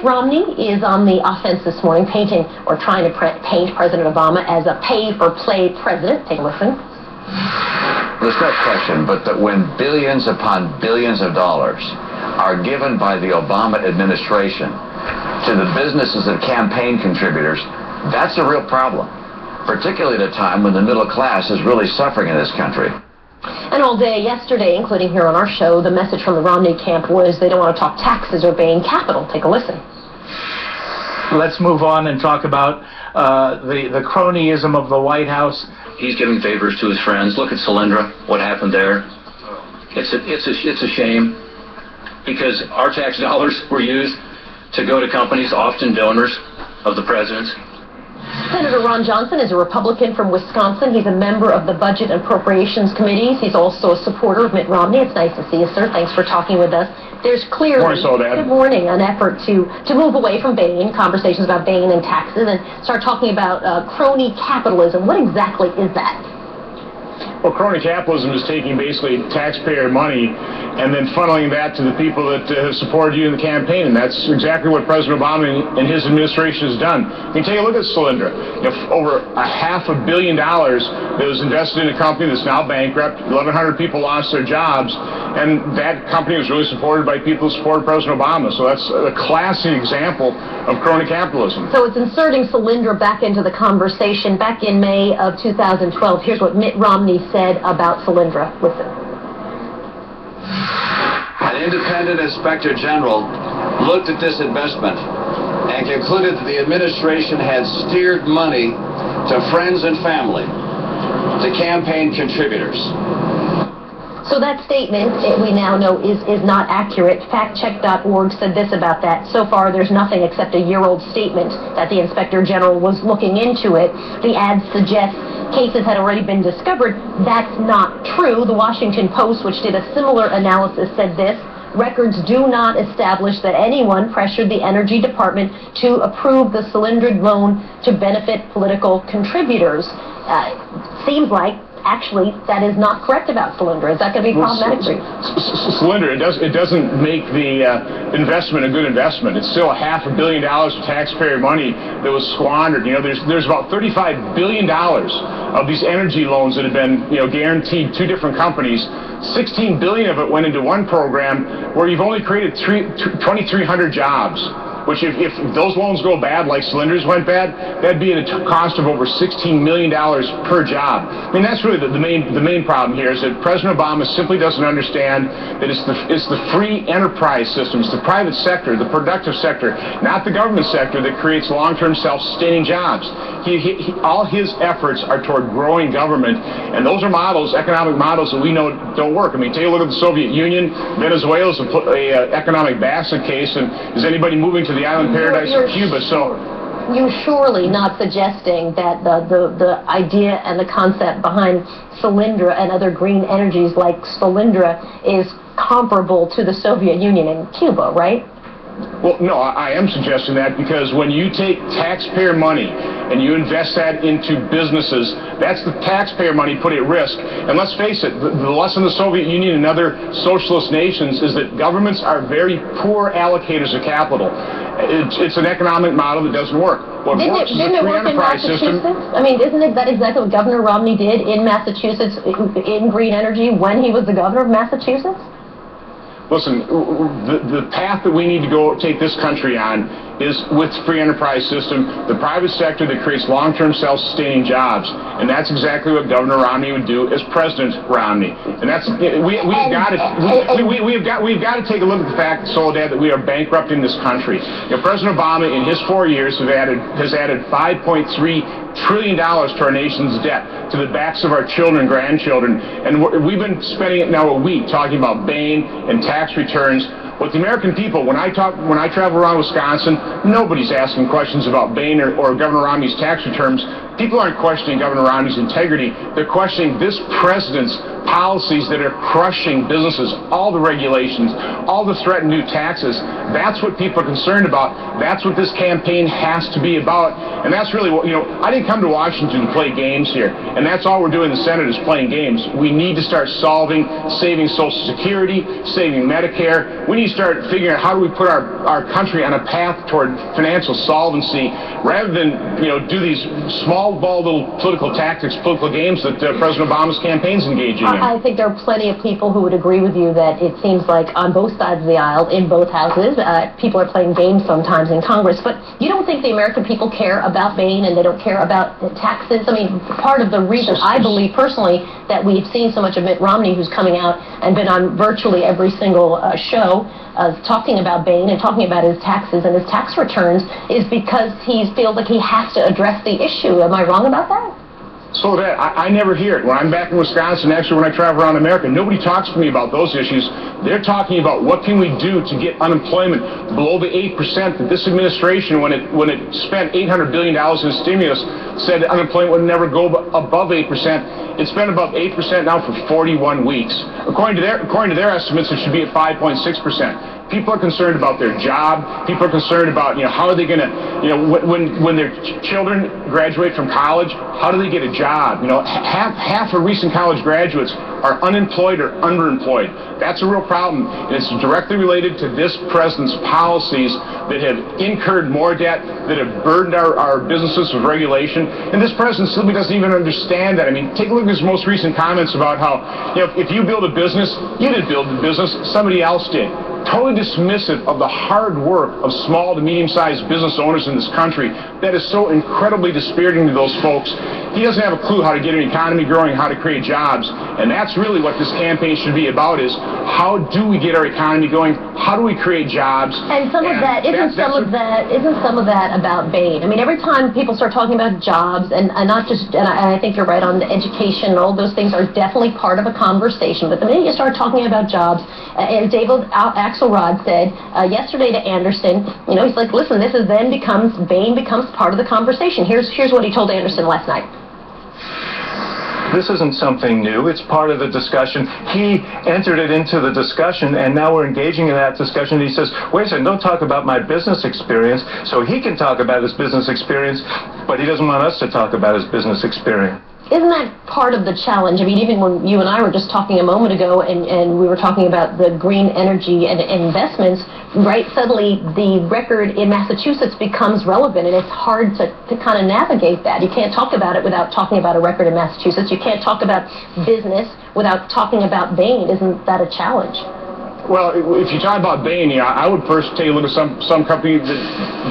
Mitt Romney is on the offense this morning, painting or trying to paint President Obama as a pay-for-play president. Take a listen. There's no question but that when billions upon billions of dollars are given by the Obama administration to the businesses and campaign contributors, that's a real problem, particularly at a time when the middle class is really suffering in this country. And all day yesterday, including here on our show, the message from the Romney camp was they don't want to talk taxes or baying capital. Take a listen. Let's move on and talk about the cronyism of the White House. He's giving favors to his friends. Look at Soledad, what happened there. It's a shame, because our tax dollars were used to go to companies, often donors of the president's. Senator Ron Johnson is a Republican from Wisconsin. He's a member of the Budget and Appropriations Committees. He's also a supporter of Mitt Romney. It's nice to see you, sir. Thanks for talking with us. There's clearly, good morning, an effort to move away from Bain, conversations about Bain and taxes, and start talking about crony capitalism. What exactly is that? Well, crony capitalism is taking basically taxpayer money and then funneling that to the people that have supported you in the campaign, and that's exactly what President Obama and his administration has done. You can take a look at Soledad. Over $500 million that was invested in a company that's now bankrupt. 1,100 people lost their jobs, and that company was really supported by people who supported President Obama. So that's a classic example of crony capitalism. So it's inserting Soledad back into the conversation. Back in May of 2012, here's what Mitt Romney said about Soledad. Listen. An independent inspector general looked at this investment and concluded that the administration had steered money to friends and family, to campaign contributors. So that statement, we now know, is not accurate. Factcheck.org said this about that. So far, there's nothing except a year-old statement that the Inspector General was looking into it. The ad suggests cases had already been discovered. That's not true. The Washington Post, which did a similar analysis, said this: records do not establish that anyone pressured the Energy Department to approve the Soledad loan to benefit political contributors. Seems like, actually, that is not correct about Soledad. Is that going to be problematic for you? Soledad, it doesn't make the investment a good investment. It's still $500 million of taxpayer money that was squandered. There's about $35 billion of these energy loans that have been guaranteed to different companies. 16 billion of it went into one program where you've only created 2,300 jobs. Which, if those loans go bad, like Soledad's went bad, that'd be at a cost of over $16 million per job. I mean, that's really the main problem here, is that President Obama simply doesn't understand that it's the free enterprise system, it's the private sector, the productive sector, not the government sector, that creates long-term self-sustaining jobs. All his efforts are toward growing government, and those are models, economic models, that we know don't work. I mean, take a look at the Soviet Union. Venezuela's an economic basket case, and is anybody moving to the island paradise of Cuba? So you're surely not suggesting that the idea and the concept behind Soledad and other green energies like Soledad is comparable to the Soviet Union and Cuba, right? Well, no, I am suggesting that, because when you take taxpayer money and you invest that into businesses, that's the taxpayer money put at risk. And let's face it, the lesson of the Soviet Union and other socialist nations is that governments are very poor allocators of capital. It's an economic model that doesn't work. What works is a free enterprise system. I mean, isn't that exactly what Governor Romney did in Massachusetts in green energy when he was the governor of Massachusetts? Listen, the path that we need to go take this country on is with free enterprise system, the private sector that creates long-term self-sustaining jobs, and that's exactly what Governor Romney would do as President Romney. And that's we've got to take a look at the fact, Soledad, that we are bankrupting this country. President Obama, in his 4 years, has added $5.3 trillion to our nation's debt, to the backs of our children and grandchildren, and we've been spending it now a week talking about Bain and tax returns. What the American people, when I travel around Wisconsin, nobody's asking questions about Bain or Governor Romney's tax returns. People aren't questioning Governor Romney's integrity. They're questioning this president's policies that are crushing businesses, all the regulations, all the threatened new taxes. That's what people are concerned about. That's what this campaign has to be about. And that's really what, I didn't come to Washington to play games here. And that's all we're doing in the Senate is playing games. We need to start saving Social Security, saving Medicare. We need to start figuring out how do we put our country on a path toward financial solvency rather than, do these small ball little political tactics, political games that President Obama's campaign's engaging in. I think there are plenty of people who would agree with you that it seems like on both sides of the aisle, in both houses, people are playing games sometimes in Congress. But you don't think the American people care about Bain and they don't care about taxes? I mean, part of the reason I believe personally that we've seen so much of Mitt Romney, who's coming out and been on virtually every single show talking about Bain and talking about his taxes and his tax returns, is because he feels like he has to address the issue. Am I wrong about that? Soledad, I never hear it. When I'm back in Wisconsin, actually when I travel around America, nobody talks to me about those issues. They're talking about what can we do to get unemployment below the 8% that this administration, when it spent $800 billion in stimulus, said that unemployment would never go above 8%. It's been above 8% now for 41 weeks. According to their estimates, it should be at 5.6%. People are concerned about their job. People are concerned about, how are they going to, when their children graduate from college, how do they get a job? Half of recent college graduates are unemployed or underemployed. That's a real problem, and it's directly related to this president's policies that have incurred more debt, that have burdened our businesses with regulation, and this president simply doesn't even understand that. I mean, take a look at his most recent comments about how, if you build a business, you didn't build the business, somebody else did. Totally dismissive of the hard work of small to medium-sized business owners in this country. That is so incredibly dispiriting to those folks. He doesn't have a clue how to get an economy growing, how to create jobs, and that's really what this campaign should be about, is how do we get our economy going? How do we create jobs? And isn't some of that about Bain? I mean, every time people start talking about jobs, and not just, and I think you're right on the education and all those things are definitely part of a conversation, but the minute you start talking about jobs, and David Axelrod said yesterday to Anderson, he's like, listen, Bain becomes part of the conversation. Here's what he told Anderson last night. This isn't something new. It's part of the discussion. He entered it into the discussion, and now we're engaging in that discussion. He says, wait a second, don't talk about my business experience. So he can talk about his business experience, but he doesn't want us to talk about his business experience. Isn't that part of the challenge? I mean, even when you and I were just talking a moment ago and we were talking about the green energy and investments, right, suddenly the record in Massachusetts becomes relevant, and it's hard to kind of navigate that. You can't talk about it without talking about a record in Massachusetts. You can't talk about business without talking about Bain. Isn't that a challenge? Well, if you talk about Bain, I would first take a look at some company that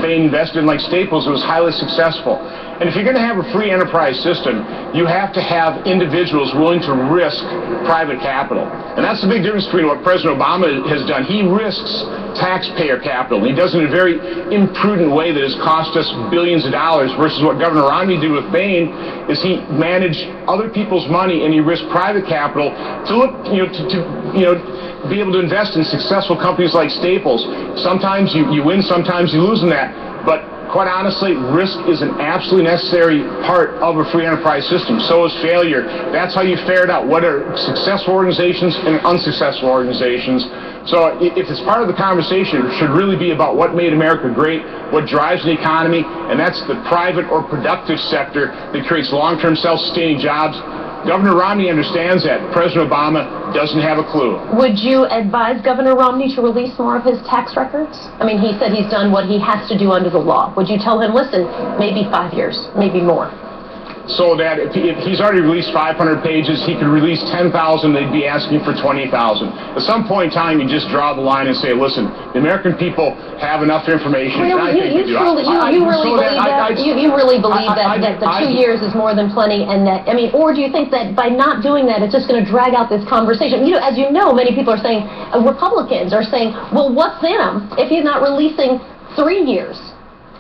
Bain invested in, like Staples, that was highly successful. And if you're going to have a free enterprise system, you have to have individuals willing to risk private capital. And that's the big difference between what President Obama has done. He risks taxpayer capital. He does it in a very imprudent way that has cost us billions of dollars, versus what Governor Romney did with Bain is he managed other people's money and he risked private capital to look, be able to invest in successful companies like Staples. Sometimes you win, sometimes you lose in that. But quite honestly, risk is an absolutely necessary part of a free enterprise system. So is failure. That's how you ferret out what are successful organizations and unsuccessful organizations. So if it's part of the conversation, it should really be about what made America great, what drives the economy, and that's the private or productive sector that creates long-term self-sustaining jobs. Governor Romney understands that. President Obama doesn't have a clue. Would you advise Governor Romney to release more of his tax records? I mean, he said he's done what he has to do under the law. Would you tell him, listen, maybe 5 years, maybe more? So that if he's already released 500 pages, he could release 10,000, they'd be asking for 20,000. At some point in time, you just draw the line and say, listen, the American people have enough information. Well, you really believe that the 2 years is more than plenty, and that, I mean, or do you think that by not doing that, it's just going to drag out this conversation? As you know, many people are saying, Republicans are saying, well, what's in him if he's not releasing 3 years?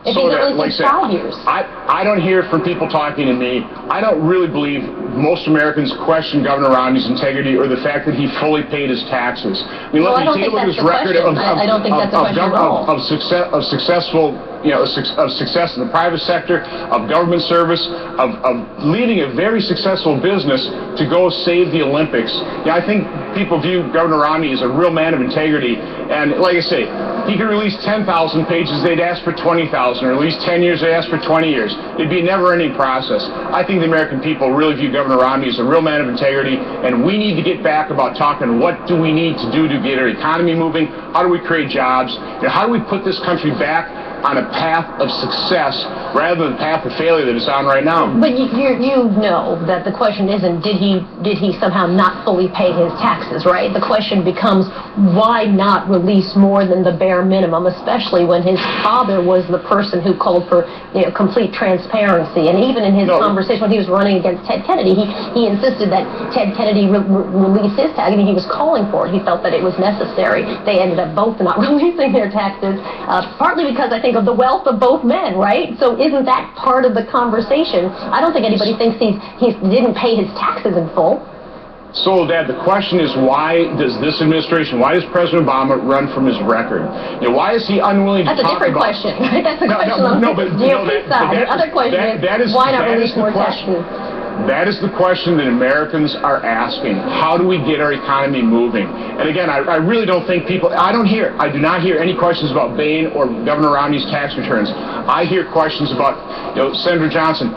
If he's at least 5 years. I don't hear from people talking to me. I don't really believe most Americans question Governor Romney's integrity or the fact that he fully paid his taxes. I mean, Well, look, I don't think that's the question. I don't think that's the question at all. Of successful, of success in the private sector, of government service, of leading a very successful business to go save the Olympics. I think people view Governor Romney as a real man of integrity. And like I say, he could release 10,000 pages, they'd ask for 20,000, or at least 10 years, they'd ask for 20 years. It'd be a never-ending process. I think the American people really view Governor Romney as a real man of integrity, and we need to get back about talking what do we need to do to get our economy moving, how do we create jobs, how do we put this country back on a path of success rather than the path of failure that it's on right now. But you know that the question isn't did he somehow not fully pay his taxes, right? The question becomes why not release more than the bare minimum, especially when his father was the person who called for complete transparency. And even in his conversation when he was running against Ted Kennedy, he insisted that Ted Kennedy release his tax. I mean, he was calling for it. He felt that it was necessary. They ended up both not releasing their taxes, partly because I think of the wealth of both men, right? So isn't that part of the conversation? I don't think anybody thinks he didn't pay his taxes in full. Soledad, the question is why does this administration, why does President Obama run from his record? Why is he unwilling to talk about... That's a different question, right? That's the question on the GOP side. The other question is why not release more taxes? That is the question that Americans are asking. How do we get our economy moving? And again, I really don't think people, I do not hear any questions about Bain or Governor Romney's tax returns. I hear questions about, Senator Johnson,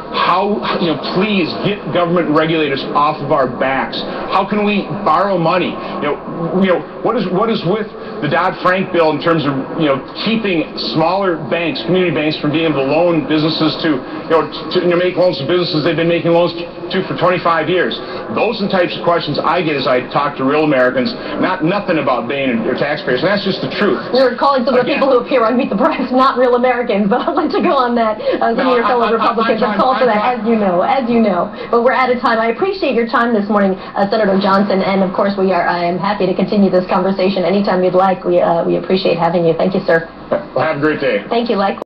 please get government regulators off of our backs. How can we borrow money? What is with the Dodd-Frank bill in terms of, keeping smaller banks, community banks, from being able to loan businesses to make loans to businesses they've been making loans to for 25 years. Those are the types of questions I get as I talk to real Americans, nothing about Bain or taxpayers, and that's just the truth. You're calling some of the people who appear on Meet the Press not real Americans, but I'll let you go on that. Some of your fellow Republicans have called for that, as you know. But we're out of time. I appreciate your time this morning, Senator Johnson, and of course I am happy to continue this conversation anytime you'd like. We appreciate having you. Thank you, sir. Well, have a great day. Thank you. Likewise.